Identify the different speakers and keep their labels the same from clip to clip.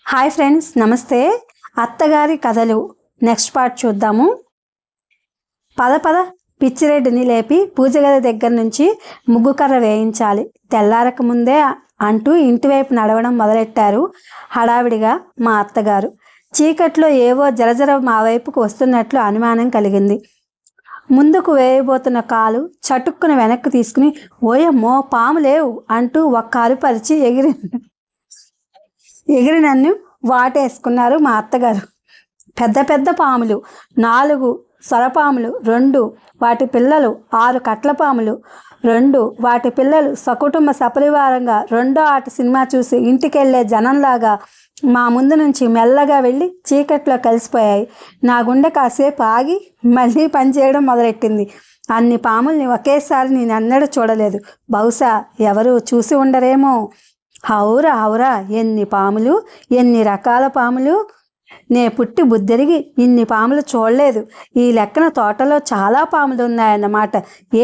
Speaker 1: Hi friends, నమస్తే. అత్తగారి కథలు నెక్స్ట్ పార్ట్ చూద్దాము. పద పిచ్చిరెడ్డిని లేపి పూజగది దగ్గర నుంచి ముగ్గుకర్ర వేయించాలి, తెల్లారక ముందే అంటూ ఇంటివైపు నడవడం మొదలెట్టారు హడావిడిగా మా అత్తగారు. చీకట్లో ఏవో జరజర మా వైపుకు వస్తున్నట్లు అనుమానం కలిగింది. ముందుకు వేయబోతున్న కాలు చటుక్కున వెనక్కి తీసుకుని ఓయమ్మో పాము లేవు అంటూ ఒక్క అరుపరిచి ఎగిరి నన్ను వాటేసుకున్నారు మా అత్తగారు. పెద్ద పెద్ద పాములు 4, సొరపాములు 2, వాటి పిల్లలు 6 కట్లపాములు 2, వాటి పిల్లలు సకుటుంబ సపరివారంగా రెండో ఆట సినిమా చూసి ఇంటికెళ్లే జనంలాగా మా ముందు నుంచి మెల్లగా వెళ్ళి చీకట్లో కలిసిపోయాయి. నా గుండె కాసేపు ఆగి మళ్ళీ పనిచేయడం మొదలెట్టింది. అన్ని పాముల్ని ఒకేసారి నేను ఎన్నడూ చూడలేదు. బహుశా ఎవరు చూసి ఉండరేమో. హౌరా ఎన్ని పాములు, ఎన్ని రకాల పాములు! నే పుట్టి బుద్ధిరిగి ఇన్ని పాములు చూడలేదు. ఈ లెక్కన తోటలో చాలా పాములు ఉన్నాయన్నమాట.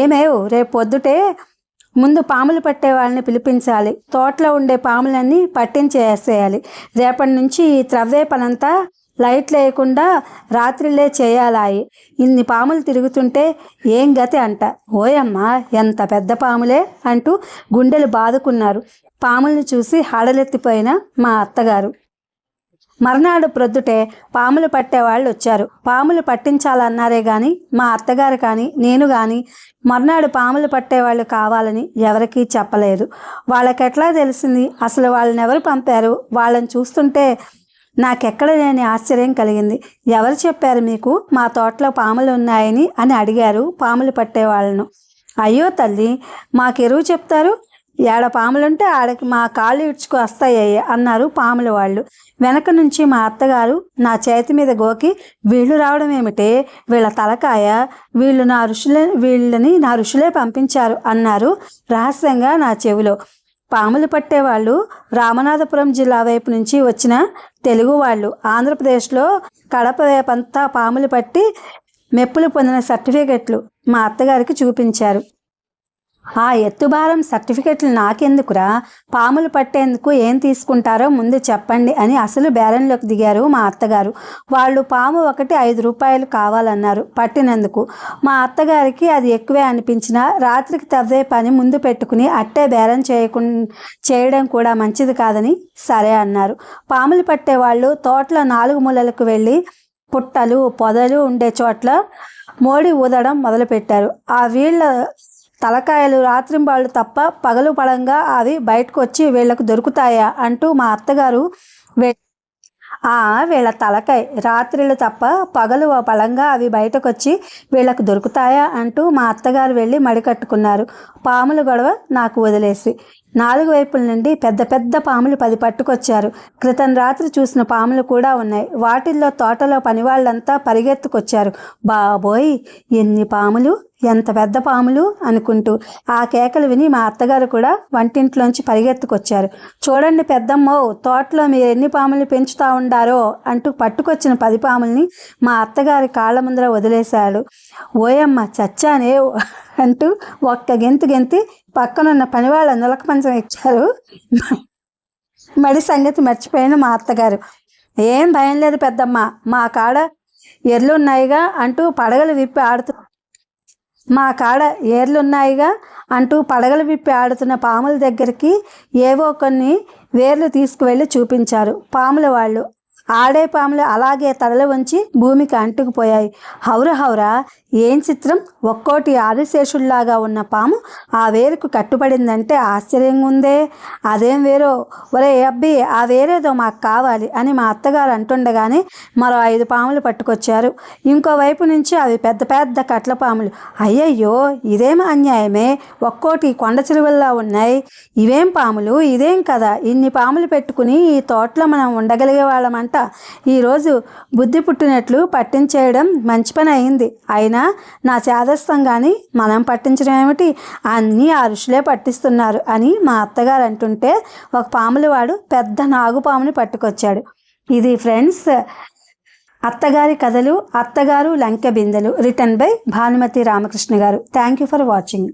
Speaker 1: ఏమేవు, రేపు పొద్దుటే ముందు పాములు పట్టే వాళ్ళని పిలిపించాలి. తోటలో ఉండే పాములన్నీ పట్టించేసేయాలి. రేపటి నుంచి ఈ త్రవ్వే పనంతా లైట్ లేకుండా రాత్రిలే చేయాలాయి. ఇన్ని పాములు తిరుగుతుంటే ఏం గతి అంట. ఓయమ్మా ఎంత పెద్ద పాములే అంటూ గుండెలు బాదుకున్నారు పాముల్ని చూసి హడలెత్తిపోయిన మా అత్తగారు. మర్నాడు ప్రొద్దుటే పాములు పట్టేవాళ్ళు వచ్చారు. పాములు పట్టించాలన్నారే కానీ మా అత్తగారు కానీ నేను కానీ మర్నాడు పాములు పట్టేవాళ్ళు కావాలని ఎవరికీ చెప్పలేదు. వాళ్ళకెట్లా తెలిసింది? అసలు వాళ్ళని ఎవరు పంపారు? వాళ్ళని చూస్తుంటే నాకెక్కడ లేని ఆశ్చర్యం కలిగింది. ఎవరు చెప్పారు మీకు మా తోటలో పాములు ఉన్నాయని అని అడిగారు పాములు పట్టేవాళ్ళను. అయ్యో తల్లి, మాకెరువు చెప్తారు. ఏడ పాములుంటే ఆడకి మా కాళ్ళు ఇడ్చుకు వస్తాయ్యాయి అన్నారు పాముల వాళ్ళు. వెనక నుంచి మా అత్తగారు నా చేతి మీద గోకి వీళ్ళు రావడం ఏమిటే, వీళ్ళ తలకాయ, వీళ్ళని నా ఋషులే పంపించారు అన్నారు రహస్యంగా నా చెవిలో. పాములు పట్టేవాళ్ళు రామనాథపురం జిల్లా వైపు నుంచి వచ్చిన తెలుగు వాళ్ళు. ఆంధ్రప్రదేశ్లో కడప వైపంతా పాములు పట్టి మెప్పులు పొందిన సర్టిఫికెట్లు మా అత్తగారికి చూపించారు. ఆ ఎత్తుభారం సర్టిఫికెట్లు నాకెందుకురా, పాములు పట్టేందుకు ఏం తీసుకుంటారో ముందు చెప్పండి అని అసలు బేరంలోకి దిగారు మా అత్తగారు. వాళ్ళు పాము ఒకటి 5 రూపాయలు కావాలన్నారు పట్టినందుకు. మా అత్తగారికి అది ఎక్కువే అనిపించినా రాత్రికి తవ్వే పని ముందు పెట్టుకుని అట్టే బేరం చేయడం కూడా మంచిది కాదని సరే అన్నారు. పాములు పట్టేవాళ్ళు తోటలో 4 మూలలకు వెళ్ళి పుట్టలు పొదలు ఉండే చోట్ల మోడి ఊదడం మొదలుపెట్టారు. ఆ వీళ్ళ తలకాయలు రాత్రింబాళ్ళు తప్ప పగలు పడంగా అవి బయటకు వచ్చి వీళ్లకు దొరుకుతాయా అంటూ మా అత్తగారు వీళ్ళ తలకాయ రాత్రిళ్ళు తప్ప పగలు పడంగా అవి బయటకు వచ్చి వీళ్ళకు దొరుకుతాయా అంటూ మా అత్తగారు వెళ్ళి మడికట్టుకున్నారు. పాముల గొడవ నాకు వదిలేసి 4 వైపుల నుండి పెద్ద పెద్ద పాములు 10 పట్టుకొచ్చారు. క్రితం రాత్రి చూసిన పాములు కూడా ఉన్నాయి. వాటిల్లో తోటలో పనివాళ్ళంతా పరిగెత్తుకొచ్చారు. బాబోయ్ ఎన్ని పాములు, ఎంత పెద్ద పాములు అనుకుంటూ ఆ కేకలు విని మా అత్తగారు కూడా వంటింట్లోంచి పరిగెత్తుకొచ్చారు. చూడండి పెద్దమ్మో, తోటలో మీరు ఎన్ని పాములు పెంచుతా ఉండారో అంటూ పట్టుకొచ్చిన 10 పాముల్ని మా అత్తగారి కాళ్ళ ముందర వదిలేశాడు. ఓయమ్మ చచ్చానే అంటూ ఒక్క గెంతి పక్కనున్న పనివాళ్ళ నులక పంచం ఇచ్చారు. మడి సంగతి మర్చిపోయిన మా అత్తగారు. ఏం భయం లేదు పెద్దమ్మ, మా కాడ ఎర్లున్నాయిగా అంటూ పడగలు విప్పి ఆడుతున్న పాముల దగ్గరికి ఏవో కొన్ని వేర్లు తీసుకువెళ్ళి చూపించారు పాముల వాళ్ళు. ఆడే పాములు అలాగే తలలు వంచి భూమికి అంటుకుపోయాయి. హౌరా ఏం చిత్రం! ఒక్కోటి ఆదిశేషుల్లాగా ఉన్న పాము ఆ వేరుకు కట్టుబడిందంటే ఆశ్చర్యంగా ఉందే. అదేం వేరో, ఒరే అబ్బి ఆ వేరేదో మాకు కావాలి అని మా అత్తగారు అంటుండగానే మరో 5 పాములు పట్టుకొచ్చారు. ఇంకోవైపు నుంచి అవి పెద్ద పెద్ద కట్ల పాములు. అయ్యయ్యో ఇదేం అన్యాయమే, ఒక్కోటి కొండ చిలువల్లా ఉన్నాయి. ఇవేం పాములు, ఇదేం కదా, ఇన్ని పాములు పెట్టుకుని ఈ తోటలో మనం ఉండగలిగే వాళ్ళమంట. ఈరోజు బుద్ధి పుట్టినట్లు పట్టించేయడం మంచి పని అయింది. అయినా నా చేదస్తం కానీ మనం పట్టించడం ఏమిటి, అన్నీ ఆ ఋషులే పట్టిస్తున్నారు అని మా అత్తగారు అంటుంటే ఒక పాములవాడు పెద్ద నాగుపాముని పట్టుకొచ్చాడు. ఇది ఫ్రెండ్స్ అత్తగారి కథలు, అత్తగారు లంకె బిందెలు, రిటన్ బై భానుమతి రామకృష్ణ గారు. Thank you for watching.